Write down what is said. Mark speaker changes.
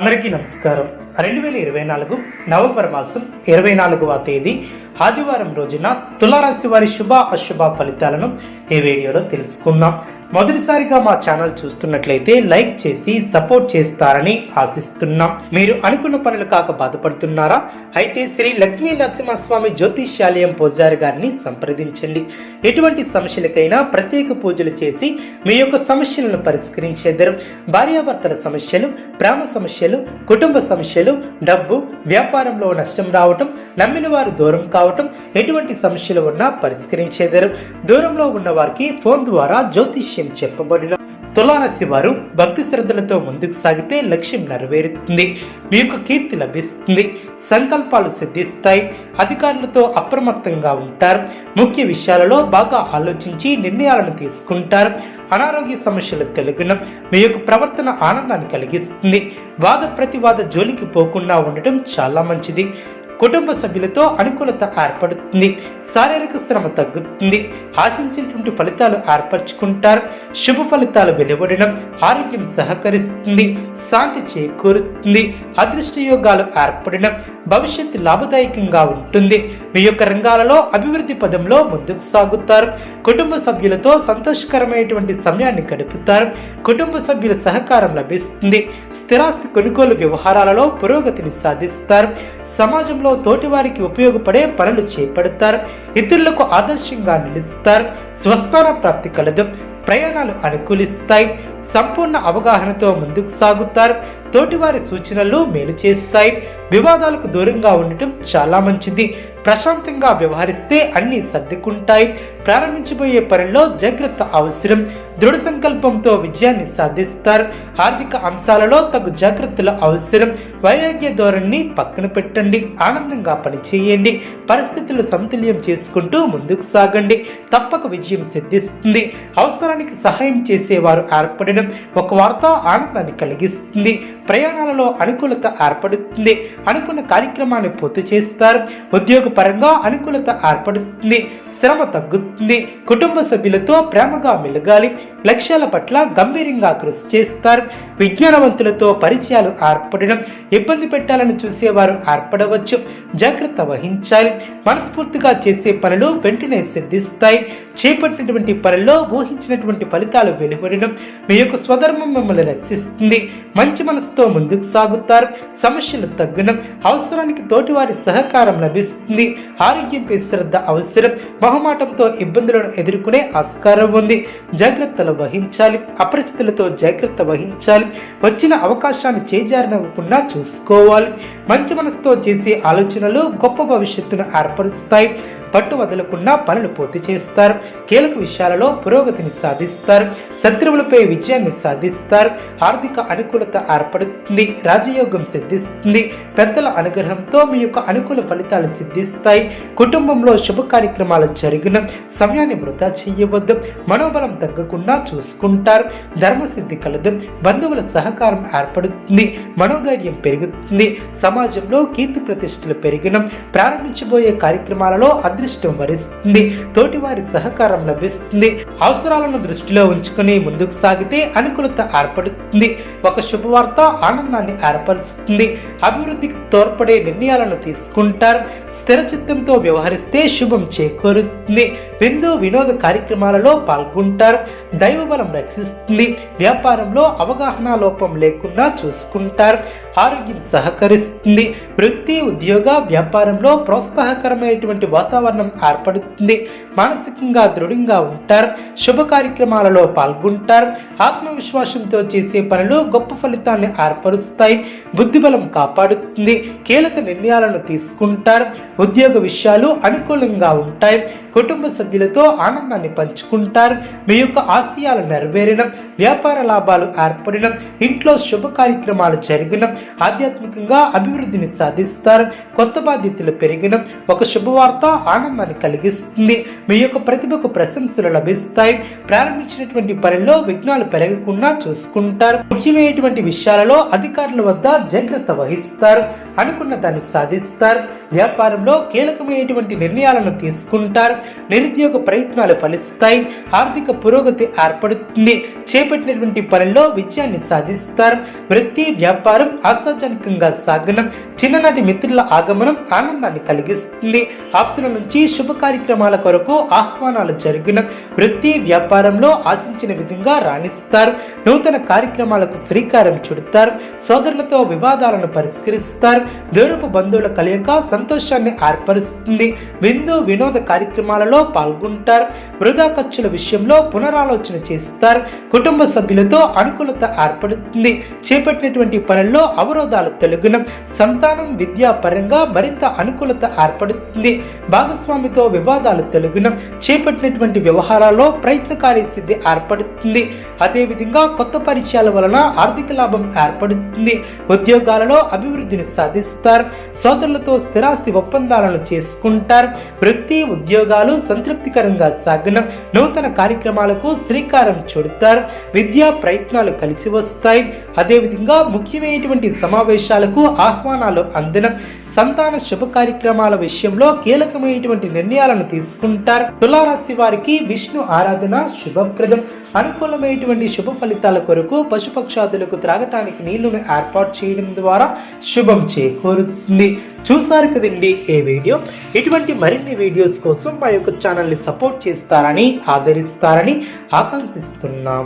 Speaker 1: అందరికీ నమస్కారం. 2024 నవంబర్ మాసం 24వ తేదీ ఆదివారం రోజున తులారాశి వారి శుభ అశుభ ఫలితాలను ఈ వీడియోలో తెలుసుకుందాం. మొదటిసారిగా మా ఛానల్ చూస్తున్నట్లయితే లైక్ చేసి సపోర్ట్ చేస్తారని ఆశిస్తున్నాం. మీరు అనుకున్న పనులు కాక బాధపడుతున్నారా? అయితే శ్రీ లక్ష్మీ నరసింహస్వామి జ్యోతిష్యాలయం పూజారి గారిని సంప్రదించండి. ఎటువంటి సమస్యలకైనా ప్రత్యేక పూజలు చేసి మీ యొక్క సమస్యలను పరిష్కరించేద్దరు. భార్యాభర్తల సమస్యలు, ప్రేమ సమస్యలు, కుటుంబ సమస్యలు, డబ్బు, వ్యాపారంలో నష్టం రావటం, నమ్మిన వారు దూరం కావటం, ఎటువంటి సమస్యలు ఉన్నా పరిష్కరించేద్దరు. దూరంలో ఉన్న వారికి ఫోన్ ద్వారా జ్యోతిష్యం చెప్పబడిన తులారాశి వారు భక్తి శ్రద్ధలతో ముందుకు సాగితే లక్ష్యం నెరవేరుతుంది. మీ యొక్క కీర్తి లభిస్తుంది. సంకల్పాలు సిద్ధిస్తాయి. అధికారులతో అప్రమత్తంగా ఉంటారు. ముఖ్య విషయాలలో బాగా ఆలోచించి నిర్ణయాలను తీసుకుంటారు. అనారోగ్య సమస్యలు తొలగిన మీ యొక్క ప్రవర్తన ఆనందాన్ని కలిగిస్తుంది. వాద ప్రతివాద జోలికి పోకుండా ఉండటం చాలా మంచిది. కుటుంబ సభ్యులతో అనుకూలత ఏర్పడుతుంది. శారీరక శ్రమ తగ్గుతుంది. ఆశించినటువంటి ఫలితాలు ఏర్పరచుకుంటారు. శుభ ఫలితాలు వెలువడడం, ఆరోగ్యం సహకరిస్తుంది. శాంతి చేకూరుతుంది. అదృష్ట యోగాలు ఏర్పడడం, భవిష్యత్తు లాభదాయకంగా ఉంటుంది. మీ యొక్క రంగాలలో అభివృద్ధి పదంలో ముందుకు సాగుతారు. కుటుంబ సభ్యులతో సంతోషకరమైనటువంటి సమయాన్ని గడుపుతారు. కుటుంబ సభ్యుల సహకారం లభిస్తుంది. స్థిరాస్తి కొనుగోలు వ్యవహారాలలో పురోగతిని సాధిస్తారు. సమాజంలో తోటివారికి ఉపయోగపడే పనులు చేపడతారు. ఇతరులకు ఆదర్శంగా నిలుస్తారు. స్వస్థాన ప్రాప్తి కలదు. ప్రయాణాలు అనుకూలిస్తాయి. సంపూర్ణ అవగాహనతో ముందుకు సాగుతారు. తోటివారి సూచనలు మేలు చేస్తాయి. వివాదాలకు దూరంగా ఉండటం చాలా మంచిది. ప్రశాంతంగా వ్యవహరిస్తే అన్ని సర్దుకుంటాయి. ప్రారంభించబోయే పనుల్లో జాగ్రత్త అవసరం. దృఢ సంకల్పంతో విజయాన్ని సాధిస్తారు. ఆర్థిక అంశాలలో తగు జాగ్రత్తలు అవసరం. వైరాగ్య ధోరణిని పక్కన పెట్టండి. ఆనందంగా పనిచేయండి. పరిస్థితులు సమతుల్యం చేసుకుంటూ ముందుకు సాగండి. తప్పక విజయం సిద్ధిస్తుంది. అవసరానికి సహాయం చేసేవారు ఏర్పడడం ఒక వార్త ఆనందాన్ని కలిగిస్తుంది. ప్రయాణాలలో అనుకూలత ఏర్పడుతుంది. అనుకున్న కార్యక్రమాన్ని పూర్తి చేస్తారు. ఉద్యోగపరంగా అనుకూలత ఏర్పడుతుంది. శ్రమ తగ్గుతుంది. కుటుంబ సభ్యులతో ప్రేమగా మెలగాలి. లక్ష్యాల పట్ల గంభీరంగా కృషి చేస్తారు. విజ్ఞానవంతులతో పరిచయాలు ఏర్పడడం, ఇబ్బంది పెట్టాలని చూసేవారు ఏర్పడవచ్చు. జాగ్రత్త వహించాలి. మనస్ఫూర్తిగా చేసే పనులు వెంటనే సిద్ధిస్తాయి. చేపట్టినటువంటి పనుల్లో ఊహించినటువంటి ఫలితాలు వెలువడడం, మీ యొక్క స్వధర్మం మిమ్మల్ని రక్షిస్తుంది. మంచి మనసుతో ముందుకు సాగుతారు. సమస్యలు తగ్గడం, అవసరానికి తోటివారి సహకారం లభిస్తుంది. ఆరోగ్యంపై శ్రద్ధ అవసరం. మొహమాటంతో ఇబ్బందులను ఎదుర్కొనే ఆస్కారం ఉంది. జాగ్రత్తలు వహించాలి. అపరిచితులతో జాగ్రత్త వహించాలి. వచ్చిన అవకాశాన్ని చేజారనివ్వకుండా చూసుకోవాలి. మంచి మనసుతో చేసే ఆలోచనలు గొప్ప భవిష్యత్తును ఏర్పరుస్తాయి. పట్టు వదలకుండా పనులు పూర్తి చేస్తారు. కీలక విషయాలలో పురోగతిని సాధిస్తారు. శత్రువులపై విజయాన్ని సాధిస్తారు. ఆర్థిక అనుకూలత ఏర్పడుతుంది. రాజయోగం సిద్ధిస్తుంది. పెద్దల అనుగ్రహంతో మీ యొక్క అనుకూల ఫలితాలు సిద్ధిస్తాయి. కుటుంబంలో శుభ కార్యక్రమాలు జరిగిన సమయాన్ని వృధా చేయవద్దు. మనోబలం తగ్గకుండా చూసుకుంటారు. ధర్మసిద్ధి కలదు. బంధువుల సహకారం ఏర్పడుతుంది. మనోధైర్యం పెరుగుతుంది. సమాజంలో కీర్తి ప్రతిష్టలు పెరిగిన ప్రారంభించబోయే కార్యక్రమాలలో అదృష్టం వరిస్తుంది. తోటివారి సహకారం లభిస్తుంది. అవసరాలను దృష్టిలో ఉంచుకుని ముందుకు సాగితే అనుకూలత ఏర్పడుతుంది. ఒక శుభవార్త ఆనందాన్ని ఏర్పరుస్తుంది. అభివృద్ధికి తోడ్పడే నిర్ణయాలను తీసుకుంటారు. స్థిర చిత్తంతో వ్యవహరిస్తే శుభం చేకూరుతుంది. విందు వినోద కార్యక్రమాలలో పాల్గొంటారు. దైవబలం రక్షిస్తుంది. వ్యాపారంలో అవగాహన లోపం లేకుండా చూసుకుంటారు. ఆరోగ్యం సహకరిస్తుంది. వృత్తి, ఉద్యోగ, వ్యాపారంలో ప్రోత్సాహకరమైనటువంటి వాతావరణం ఏర్పడుతుంది. మానసికంగా దృఢంగా ఉంటారు. శుభ కార్యక్రమాలలో పాల్గొంటారు. ఆత్మవిశ్వాసంతో చేసే పనులు గొప్ప ఫలితాన్ని ఏర్పరుస్తాయి. బుద్ధిబలం కాపాడుతుంది. కీలక నిర్ణయాలను తీసుకుంటారు. ఉద్యోగ విషయాలు అనుకూలంగా ఉంటాయి. కుటుంబ సభ్యులతో ఆనందాన్ని పంచుకుంటారు. మీ యొక్క ఆశయాలు నెరవేరడం, వ్యాపార లాభాలు ఏర్పడడం, ఇంట్లో శుభ కార్యక్రమాలు జరగడం, ఆధ్యాత్మికంగా అభివృద్ధిని సాధిస్తారు. కొత్త బాధ్యతలు పెరగడం, ఒక శుభవార్త ఆనందాన్ని కలిగిస్తుంది. మీ యొక్క ప్రతిభకు ప్రశంసలు లభిస్తాయి. ప్రారంభించినటువంటి పనుల్లో విఘ్నాలు పెరగకుండా చూసుకుంటారు. ముఖ్యమైనటువంటి విషయాలలో అధికారుల వద్ద జాగ్రత్త వహిస్తారు. అనుకున్న దాన్ని సాధిస్తారు. వ్యాపారంలో కీలకమైనటువంటి నిర్ణయాలను తీసుకుంటారు. నిరుద్యోగ ప్రయత్నాలు ఫలిస్తాయి. ఆర్థిక పురోగతి ఏర్పడుతుంది. చేపట్టినటువంటి పనుల్లో విజయాన్ని సాధిస్తారు. వృత్తి వ్యాపారం ఆశాజనకంగా సాగనం. చిన్ననాటి మిత్రుల ఆగమనం ఆనందాన్ని కలిగిస్తుంది. ఆప్తుల నుంచి శుభ కార్యక్రమాల కొరకు ఆహ్వానాలు జరిగిన. వృత్తి వ్యాపారంలో ఆశించిన విధంగా రాణిస్తారు. నూతన కార్యక్రమాలకు శ్రీకారం చుడతారు. సోదరులతో వివాదాలను పరిష్కరిస్తారు. దూరపు బంధువుల కలయిక సంతోషాన్ని ఏర్పరుస్తుంది. విందు వినోద కార్యక్రమాలలో పాల్గొంటారు. వృధా ఖర్చుల విషయంలో పునరాలోచన చేస్తారు. కుటుంబ సభ్యులతో అనుకూలత ఏర్పడుతుంది. చేపట్టినటువంటి పనుల్లో అవరోధాలు తొలగున. సంతానం విద్యా పరంగా మరింత అనుకూలత ఏర్పడుతుంది. భాగస్వామితో వివాదాలు తొలగున. చేపట్టినటువంటి వ్యవహారాల్లో ప్రయత్నకారి సిద్ధి ఏర్పడుతుంది. అదేవిధంగా కొత్త పరిచయాల వలన ఆర్థిక లాభం ఏర్పడుతుంది. ఉద్యోగాలలో అభివృద్ధిని సాధిస్తారు. సోదరులతో స్థిరాస్తి ఒప్పందాలను చేసుకుంటారు. వృత్తి ఉద్యోగాలు సంతృప్తికరంగా సాగన. నూతన కార్యక్రమాలకు శ్రీకారం చుడతారు. విద్యా ప్రయత్నాలు కలిసి వస్తాయి. అదేవిధంగా ముఖ్యమైనటువంటి సమావేశాలకు ఆహ్వానాలు అందిన. సంతాన శుభ కార్యక్రమాల విషయంలో కీలకమైనటువంటి నిర్ణయాలను తీసుకుంటారు. తులారాశి వారికి విష్ణు ఆరాధన శుభప్రదం. అనుకూలమైనటువంటి శుభ ఫలితాల కొరకు పశుపక్షాదులకు త్రాగటానికి నీళ్లను ఏర్పాటు చేయడం ద్వారా శుభం చేకూరుతుంది. చూసారు కదండి ఈ వీడియో. ఇటువంటి మరిన్ని వీడియోస్ కోసం మా యొక్క ఛానల్ని సపోర్ట్ చేస్తారని ఆదరిస్తారని ఆకాంక్షిస్తున్నాం.